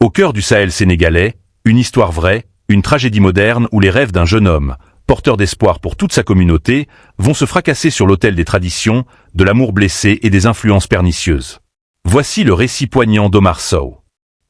Au cœur du Sahel sénégalais, une histoire vraie, une tragédie moderne où les rêves d'un jeune homme, porteur d'espoir pour toute sa communauté, vont se fracasser sur l'autel des traditions, de l'amour blessé et des influences pernicieuses. Voici le récit poignant d'Omar Sow.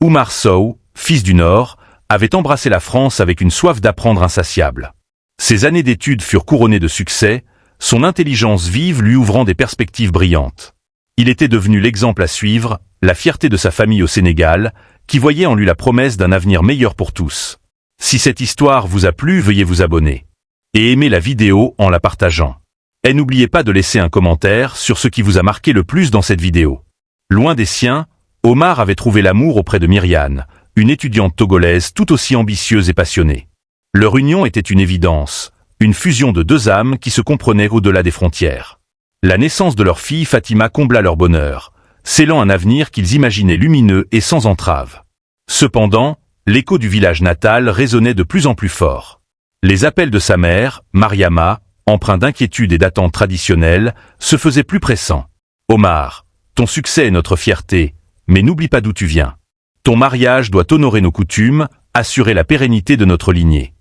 Omar Sow, fils du Nord, avait embrassé la France avec une soif d'apprendre insatiable. Ses années d'études furent couronnées de succès, son intelligence vive lui ouvrant des perspectives brillantes. Il était devenu l'exemple à suivre, la fierté de sa famille au Sénégal, qui voyait en lui la promesse d'un avenir meilleur pour tous. Si cette histoire vous a plu, veuillez vous abonner. Et aimer la vidéo en la partageant. Et n'oubliez pas de laisser un commentaire sur ce qui vous a marqué le plus dans cette vidéo. Loin des siens, Omar avait trouvé l'amour auprès de Myriane, une étudiante togolaise tout aussi ambitieuse et passionnée. Leur union était une évidence, une fusion de deux âmes qui se comprenaient au-delà des frontières. La naissance de leur fille Fatima combla leur bonheur, scellant un avenir qu'ils imaginaient lumineux et sans entrave. Cependant, l'écho du village natal résonnait de plus en plus fort. Les appels de sa mère, Mariama, empreints d'inquiétude et d'attente traditionnelle, se faisaient plus pressants. « Omar, ton succès est notre fierté, mais n'oublie pas d'où tu viens. Ton mariage doit honorer nos coutumes, assurer la pérennité de notre lignée. »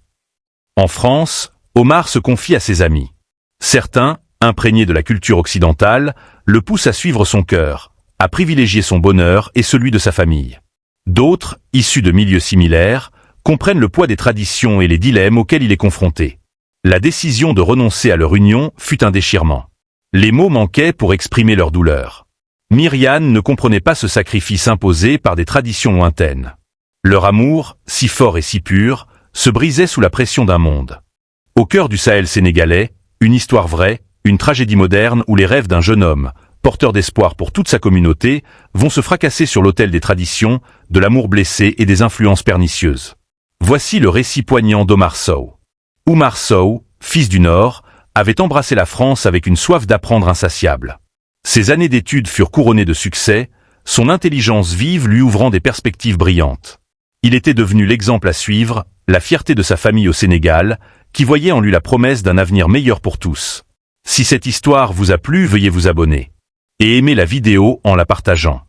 En France, Omar se confie à ses amis. Certains, imprégnés de la culture occidentale, le poussent à suivre son cœur, à privilégier son bonheur et celui de sa famille. D'autres, issus de milieux similaires, comprennent le poids des traditions et les dilemmes auxquels il est confronté. La décision de renoncer à leur union fut un déchirement. Les mots manquaient pour exprimer leur douleur. Myriane ne comprenait pas ce sacrifice imposé par des traditions lointaines. Leur amour, si fort et si pur, se brisait sous la pression d'un monde. Au cœur du Sahel sénégalais, une histoire vraie, une tragédie moderne où les rêves d'un jeune homme, porteur d'espoir pour toute sa communauté, vont se fracasser sur l'autel des traditions, de l'amour blessé et des influences pernicieuses. Voici le récit poignant d'Omar Sow. Omar Sow, fils du Nord, avait embrassé la France avec une soif d'apprendre insatiable. Ses années d'études furent couronnées de succès, son intelligence vive lui ouvrant des perspectives brillantes. Il était devenu l'exemple à suivre, la fierté de sa famille au Sénégal, qui voyait en lui la promesse d'un avenir meilleur pour tous. Si cette histoire vous a plu, veuillez vous abonner. Et aimer la vidéo en la partageant.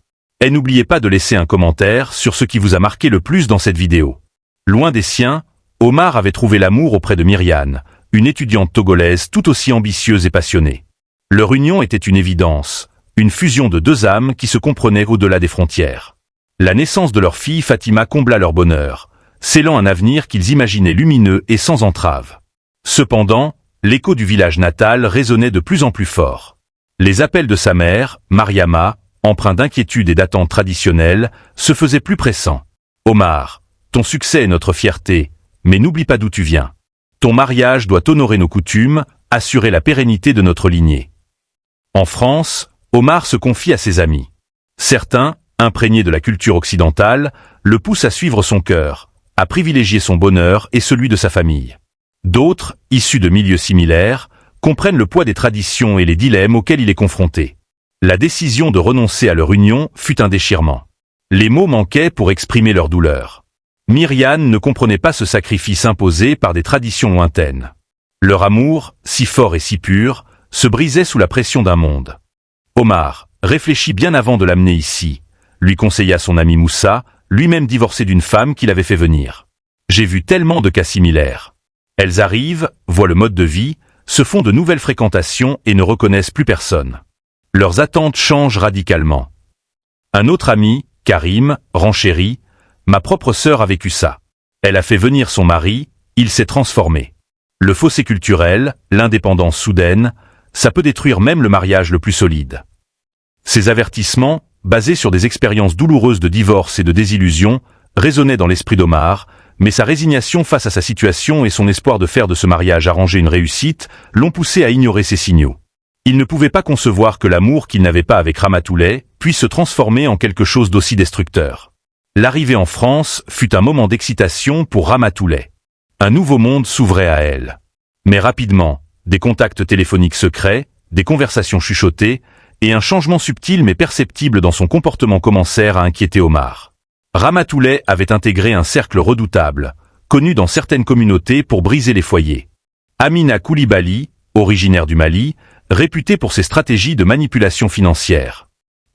Et n'oubliez pas de laisser un commentaire sur ce qui vous a marqué le plus dans cette vidéo. Loin des siens, Omar avait trouvé l'amour auprès de Myriane, une étudiante togolaise tout aussi ambitieuse et passionnée. Leur union était une évidence, une fusion de deux âmes qui se comprenaient au-delà des frontières. La naissance de leur fille Fatima combla leur bonheur, scellant un avenir qu'ils imaginaient lumineux et sans entrave. Cependant, l'écho du village natal résonnait de plus en plus fort. Les appels de sa mère, Mariama, empreints d'inquiétude et d'attente traditionnelle, se faisaient plus pressants. « Omar, ton succès est notre fierté, mais n'oublie pas d'où tu viens. Ton mariage doit honorer nos coutumes, assurer la pérennité de notre lignée. » En France, Omar se confie à ses amis. Certains, imprégnés de la culture occidentale, le poussent à suivre son cœur, à privilégier son bonheur et celui de sa famille. D'autres, issus de milieux similaires, comprennent le poids des traditions et les dilemmes auxquels il est confronté. La décision de renoncer à leur union fut un déchirement. Les mots manquaient pour exprimer leur douleur. Myriane ne comprenait pas ce sacrifice imposé par des traditions lointaines. Leur amour, si fort et si pur, se brisait sous la pression d'un monde. Omar, réfléchit bien avant de l'amener ici, lui conseilla son ami Moussa, lui-même divorcé d'une femme qu'il avait fait venir. J'ai vu tellement de cas similaires. Elles arrivent, voient le mode de vie, se font de nouvelles fréquentations et ne reconnaissent plus personne. Leurs attentes changent radicalement. Un autre ami, Karim, renchérit, « Ma propre sœur a vécu ça. Elle a fait venir son mari, il s'est transformé. Le fossé culturel, l'indépendance soudaine, ça peut détruire même le mariage le plus solide. » Ces avertissements, basés sur des expériences douloureuses de divorce et de désillusion, résonnaient dans l'esprit d'Omar, mais sa résignation face à sa situation et son espoir de faire de ce mariage arrangé une réussite l'ont poussé à ignorer ces signaux. Il ne pouvait pas concevoir que l'amour qu'il n'avait pas avec Ramatoulaye puisse se transformer en quelque chose d'aussi destructeur. L'arrivée en France fut un moment d'excitation pour Ramatoulaye. Un nouveau monde s'ouvrait à elle. Mais rapidement, des contacts téléphoniques secrets, des conversations chuchotées, et un changement subtil mais perceptible dans son comportement commencèrent à inquiéter Omar. Ramatoulaye avait intégré un cercle redoutable, connu dans certaines communautés pour briser les foyers. Amina Koulibaly, originaire du Mali, réputée pour ses stratégies de manipulation financière.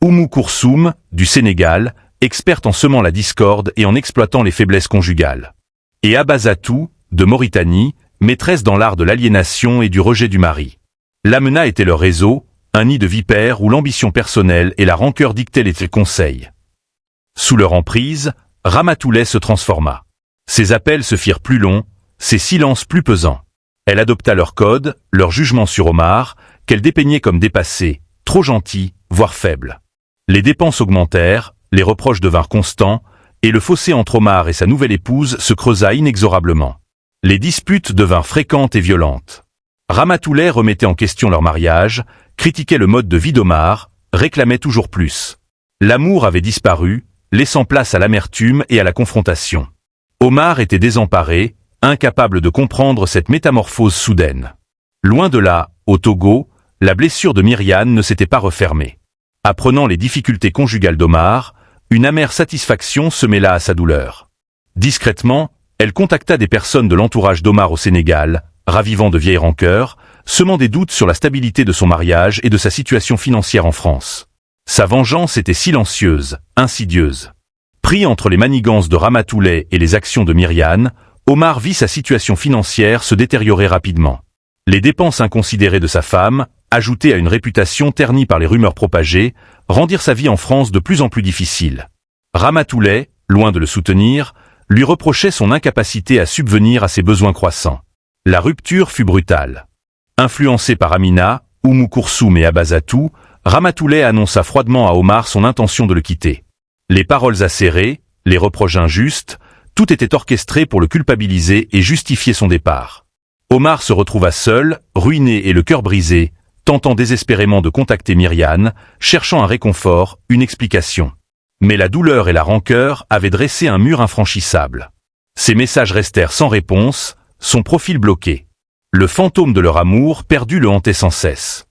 Oumou Koursoum, du Sénégal, experte en semant la discorde et en exploitant les faiblesses conjugales. Et Abazatou, de Mauritanie, maîtresse dans l'art de l'aliénation et du rejet du mari. L'Amena était leur réseau, un nid de vipères où l'ambition personnelle et la rancœur dictaient les conseils. Sous leur emprise, Ramatoulaye se transforma. Ses appels se firent plus longs, ses silences plus pesants. Elle adopta leur code, leur jugement sur Omar, qu'elle dépeignait comme dépassé, trop gentil, voire faible. Les dépenses augmentèrent, les reproches devinrent constants, et le fossé entre Omar et sa nouvelle épouse se creusa inexorablement. Les disputes devinrent fréquentes et violentes. Ramatoulaye remettait en question leur mariage, critiquait le mode de vie d'Omar, réclamait toujours plus. L'amour avait disparu, laissant place à l'amertume et à la confrontation. Omar était désemparé, incapable de comprendre cette métamorphose soudaine. Loin de là, au Togo, la blessure de Myriane ne s'était pas refermée. Apprenant les difficultés conjugales d'Omar, une amère satisfaction se mêla à sa douleur. Discrètement, elle contacta des personnes de l'entourage d'Omar au Sénégal, ravivant de vieilles rancœurs, semant des doutes sur la stabilité de son mariage et de sa situation financière en France. Sa vengeance était silencieuse, insidieuse. Pris entre les manigances de Ramatoulaye et les actions de Myriane, Omar vit sa situation financière se détériorer rapidement. Les dépenses inconsidérées de sa femme, ajoutées à une réputation ternie par les rumeurs propagées, rendirent sa vie en France de plus en plus difficile. Ramatoulaye, loin de le soutenir, lui reprochait son incapacité à subvenir à ses besoins croissants. La rupture fut brutale. Influencé par Amina, Oumou Koursoum et Abazatou, Ramatoulaye annonça froidement à Omar son intention de le quitter. Les paroles acérées, les reproches injustes, tout était orchestré pour le culpabiliser et justifier son départ. Omar se retrouva seul, ruiné et le cœur brisé, tentant désespérément de contacter Myriane, cherchant un réconfort, une explication. Mais la douleur et la rancœur avaient dressé un mur infranchissable. Ses messages restèrent sans réponse, son profil bloqué. Le fantôme de leur amour perdu le hantait sans cesse.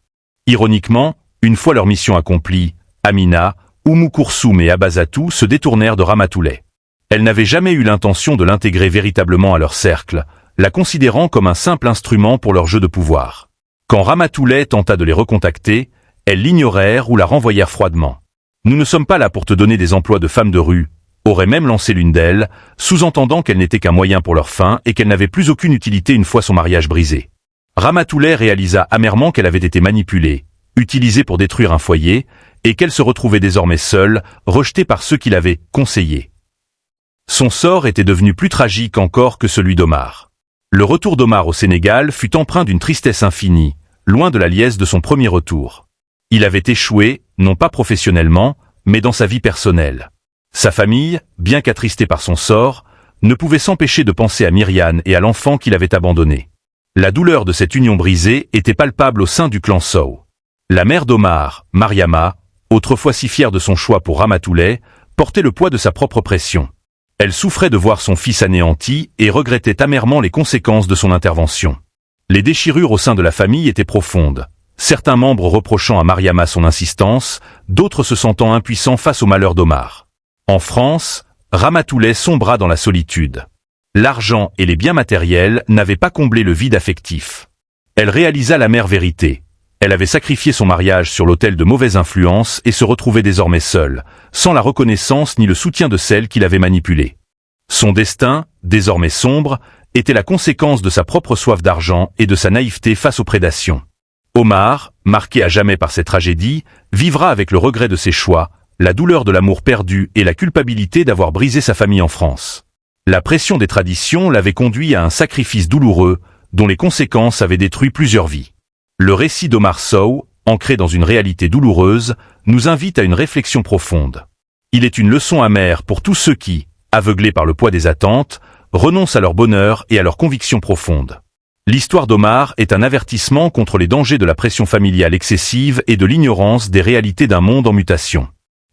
Ironiquement, une fois leur mission accomplie, Amina, Oumou Koursoum et Abazatou se détournèrent de Ramatoulaye. Elles n'avaient jamais eu l'intention de l'intégrer véritablement à leur cercle, la considérant comme un simple instrument pour leur jeu de pouvoir. Quand Ramatoulaye tenta de les recontacter, elles l'ignorèrent ou la renvoyèrent froidement. « Nous ne sommes pas là pour te donner des emplois de femme de rue », aurait même lancé l'une d'elles, sous-entendant qu'elle n'était qu'un moyen pour leur fin et qu'elle n'avait plus aucune utilité une fois son mariage brisé. Ramatoulaye réalisa amèrement qu'elle avait été manipulée, utilisée pour détruire un foyer, et qu'elle se retrouvait désormais seule, rejetée par ceux qui l'avaient conseillée. Son sort était devenu plus tragique encore que celui d'Omar. Le retour d'Omar au Sénégal fut empreint d'une tristesse infinie, loin de la liesse de son premier retour. Il avait échoué, non pas professionnellement, mais dans sa vie personnelle. Sa famille, bien qu'attristée par son sort, ne pouvait s'empêcher de penser à Myriane et à l'enfant qu'il avait abandonné. La douleur de cette union brisée était palpable au sein du clan Sow. La mère d'Omar, Mariama, autrefois si fière de son choix pour Ramatoulaye, portait le poids de sa propre pression. Elle souffrait de voir son fils anéanti et regrettait amèrement les conséquences de son intervention. Les déchirures au sein de la famille étaient profondes, certains membres reprochant à Mariama son insistance, d'autres se sentant impuissants face au malheur d'Omar. En France, Ramatoulaye sombra dans la solitude. L'argent et les biens matériels n'avaient pas comblé le vide affectif. Elle réalisa l'amère vérité. Elle avait sacrifié son mariage sur l'autel de mauvaises influences et se retrouvait désormais seule, sans la reconnaissance ni le soutien de celle qui l'avait manipulée. Son destin, désormais sombre, était la conséquence de sa propre soif d'argent et de sa naïveté face aux prédations. Omar, marqué à jamais par cette tragédie, vivra avec le regret de ses choix, la douleur de l'amour perdu et la culpabilité d'avoir brisé sa famille en France. La pression des traditions l'avait conduit à un sacrifice douloureux, dont les conséquences avaient détruit plusieurs vies. Le récit d'Omar Sow, ancré dans une réalité douloureuse, nous invite à une réflexion profonde. Il est une leçon amère pour tous ceux qui, aveuglés par le poids des attentes, renoncent à leur bonheur et à leurs convictions profondes. L'histoire d'Omar est un avertissement contre les dangers de la pression familiale excessive et de l'ignorance des réalités d'un monde en mutation.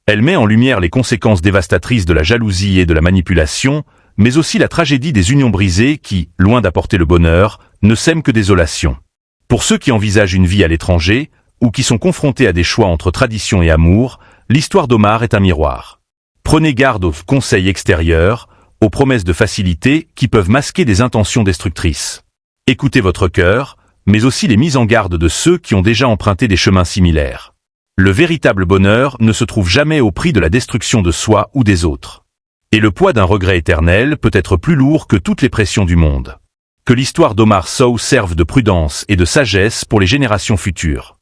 Elle met en lumière les conséquences dévastatrices de la jalousie et de la manipulation, mais aussi la tragédie des unions brisées qui, loin d'apporter le bonheur, ne sèment que désolation. Pour ceux qui envisagent une vie à l'étranger, ou qui sont confrontés à des choix entre tradition et amour, l'histoire d'Omar est un miroir. Prenez garde aux conseils extérieurs, aux promesses de facilité qui peuvent masquer des intentions destructrices. Écoutez votre cœur, mais aussi les mises en garde de ceux qui ont déjà emprunté des chemins similaires. Le véritable bonheur ne se trouve jamais au prix de la destruction de soi ou des autres. Et le poids d'un regret éternel peut être plus lourd que toutes les pressions du monde. Que l'histoire d'Omar Sow serve de prudence et de sagesse pour les générations futures.